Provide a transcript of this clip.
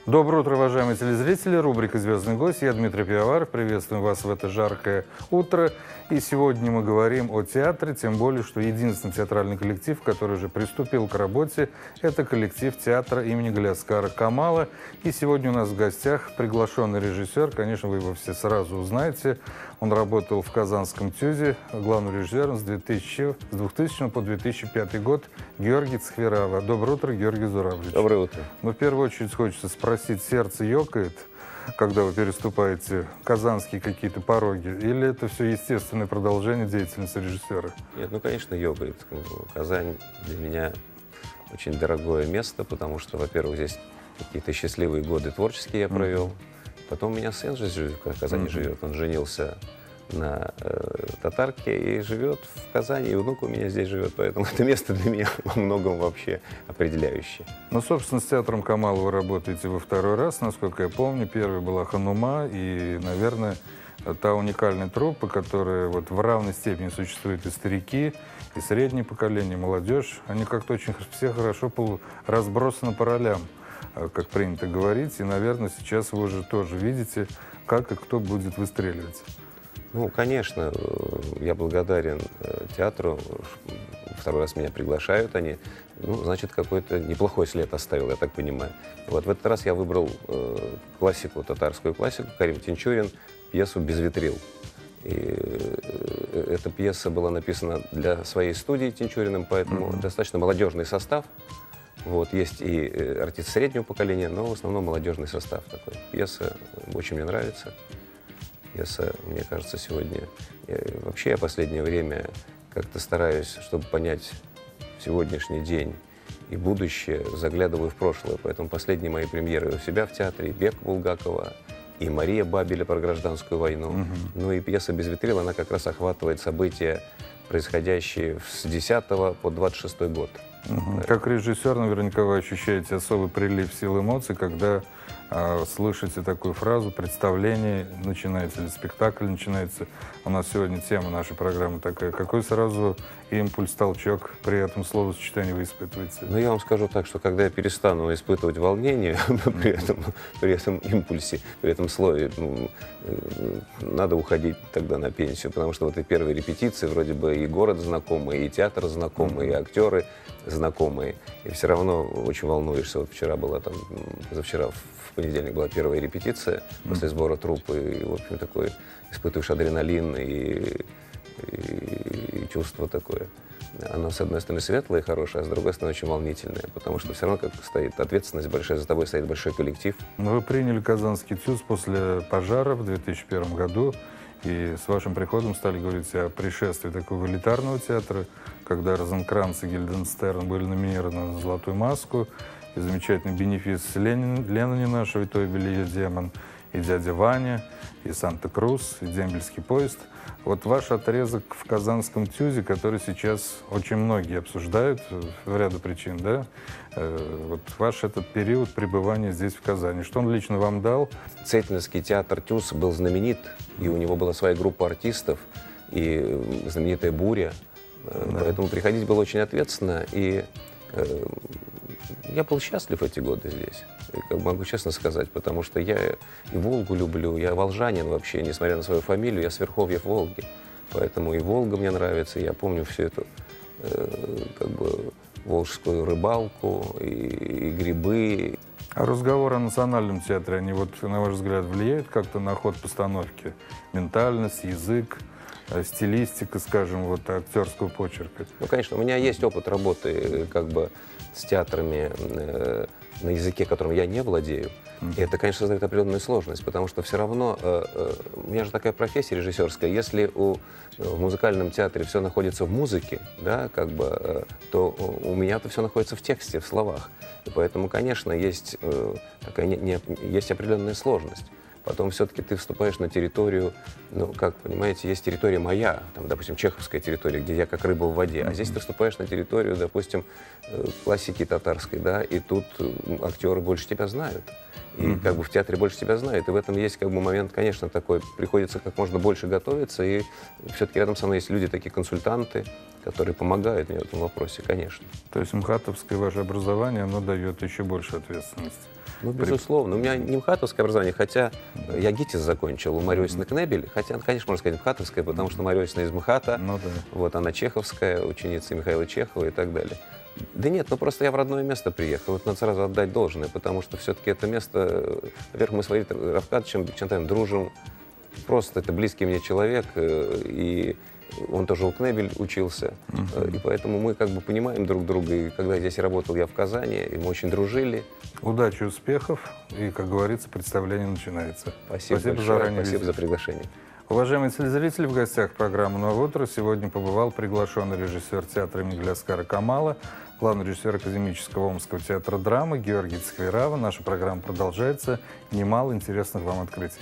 Доброе утро, уважаемые телезрители. Рубрика «Звездный гость». Я Дмитрий Пивоваров. Приветствуем вас в это жаркое утро. И сегодня мы говорим о театре, тем более, что единственный театральный коллектив, который уже приступил к работе, это коллектив театра имени Галиаскара Камала. И сегодня у нас в гостях приглашенный режиссер. Конечно, вы его все сразу узнаете. Он работал в Казанском ТЮЗе, главным режиссером с 2000 по 2005 год Георгий Цхверава. Доброе утро, Георгий Зурабович. Доброе утро. Но в первую очередь хочется спросить, сердце ёкает, когда вы переступаете казанские какие-то пороги, или это все естественное продолжение деятельности режиссера? Нет, ну, конечно, ёкает. Казань для меня очень дорогое место, потому что, во-первых, здесь какие-то счастливые годы творческие я провел. Потом у меня сын же в Казани живет, он женился на татарке и живет в Казани, и внук у меня здесь живет, поэтому это место для меня во многом вообще определяющее. Ну, собственно, с театром Камала вы работаете во второй раз, насколько я помню. Первый была «Ханума», и, наверное, та уникальная труппа, которая вот в равной степени существует и старики, и среднее поколение, и молодежь. Они как-то очень все хорошо разбросаны по ролям, как принято говорить. И, наверное, сейчас вы уже тоже видите, как и кто будет выстреливать. Ну, конечно, я благодарен театру. Второй раз меня приглашают они. Ну, значит, какой-то неплохой след оставил, я так понимаю. Вот в этот раз я выбрал классику, татарскую классику, Карим Тинчурин, пьесу «Безветрил». И эта пьеса была написана для своей студии Тинчуриным, поэтому достаточно молодежный состав. Вот, есть и артисты среднего поколения, но в основном молодежный состав такой. Пьеса очень мне нравится. Пьеса, мне кажется, сегодня... Вообще я в последнее время как-то стараюсь, чтобы понять сегодняшний день и будущее, заглядываю в прошлое. Поэтому последние мои премьеры у себя в театре: «Бег» Булгакова и «Мария» Бабеля про гражданскую войну. Ну и пьеса «Безветрил», она как раз охватывает события, происходящие с 10 по 26 год. Как режиссер, наверняка вы ощущаете особый прилив сил эмоций, когда слышите такую фразу: представление начинается или спектакль начинается. У нас сегодня тема нашей программы такая. Какой сразу импульс, толчок при этом словосочетании вы испытываете? Ну, я вам скажу так, что когда я перестану испытывать волнение при этом импульсе, при этом слове, надо уходить тогда на пенсию, потому что вот и первые репетиции, вроде бы и город знакомый, и театр знакомый, и актеры знакомые, и все равно очень волнуешься. Вот вчера была там, позавчера в понедельник была первая репетиция после сбора труппы, и, в общем, такой испытываешь адреналин и чувство такое. Оно, с одной стороны, светлое и хорошее, а с другой стороны, очень волнительное, потому что все равно как стоит ответственность большая, за тобой стоит большой коллектив. Вы приняли Казанский ТЮЗ после пожара в 2001 году, и с вашим приходом стали говорить о пришествии такого элитарного театра, когда Розенкранц и Гильденстерн были номинированы на «Золотую маску», и замечательный бенефис Ленина, «Швятой Белия демон», и «Дядя Ваня», и «Санта-Крус», и «Дембельский поезд». Вот ваш отрезок в Казанском ТЮЗе, который сейчас очень многие обсуждают в ряду причин, да? Вот ваш этот период пребывания здесь, в Казани, что он лично вам дал? Цейтнерский театр ТЮЗ был знаменит, и у него была своя группа артистов, и знаменитая «Буря». Да. Поэтому приходить было очень ответственно, и я был счастлив эти годы здесь, как могу честно сказать, потому что я и Волгу люблю, я волжанин вообще, несмотря на свою фамилию, я с Верховья Волги, поэтому и Волга мне нравится, я помню всю эту как бы волжскую рыбалку, и грибы. А разговоры о национальном театре, они вот, на ваш взгляд, влияют как-то на ход постановки? Ментальность, язык, стилистика, скажем, вот актерского почерка? Ну, конечно, у меня есть опыт работы как бы с театрами на языке, которым я не владею. И это, конечно, создает определенную сложность, потому что все равно, у меня же такая профессия режиссерская, если в музыкальном театре все находится в музыке, да, как бы, то у меня-то все находится в тексте, в словах. И поэтому, конечно, есть есть определенная сложность. Потом все-таки ты вступаешь на территорию, ну, как понимаете, есть территория моя, там, допустим, чеховская территория, где я как рыба в воде, а здесь ты вступаешь на территорию, допустим, классики татарской, да, и тут актеры больше тебя знают. И как бы в театре больше тебя знают. И в этом есть как бы момент, конечно, такой. Приходится как можно больше готовиться. И все-таки рядом со мной есть люди, такие консультанты, которые помогают мне в этом вопросе, конечно. То есть МХАТовское ваше образование, оно дает еще больше ответственности. Ну, безусловно. У меня не МХАТовское образование, хотя я ГИТИС закончил у Марьи Иосифовны Кнебель, хотя, конечно, можно сказать МХАТовское, потому что Марья Иосифовна из МХАТа, Ну да. вот она чеховская, ученица Михаила Чехова и так далее. Да нет, ну просто я в родное место приехал, вот надо сразу отдать должное, потому что все-таки это место, во-первых, мы с Валерием Равкадовичем Бекчантаевым дружим, просто это близкий мне человек, и он тоже у Кнебель учился, и поэтому мы как бы понимаем друг друга, и когда здесь работал я в Казани, и мы очень дружили. Удачи, успехов, и, как говорится, представление начинается. Спасибо большое, заранее. спасибо за приглашение. Уважаемые телезрители, в гостях программы «Новое утро» сегодня побывал приглашенный режиссер театра имени Гляскара Камала, главный режиссер Академического Омского театра драмы Георгий Цхвирава. Наша программа продолжается. Немало интересных вам открытий.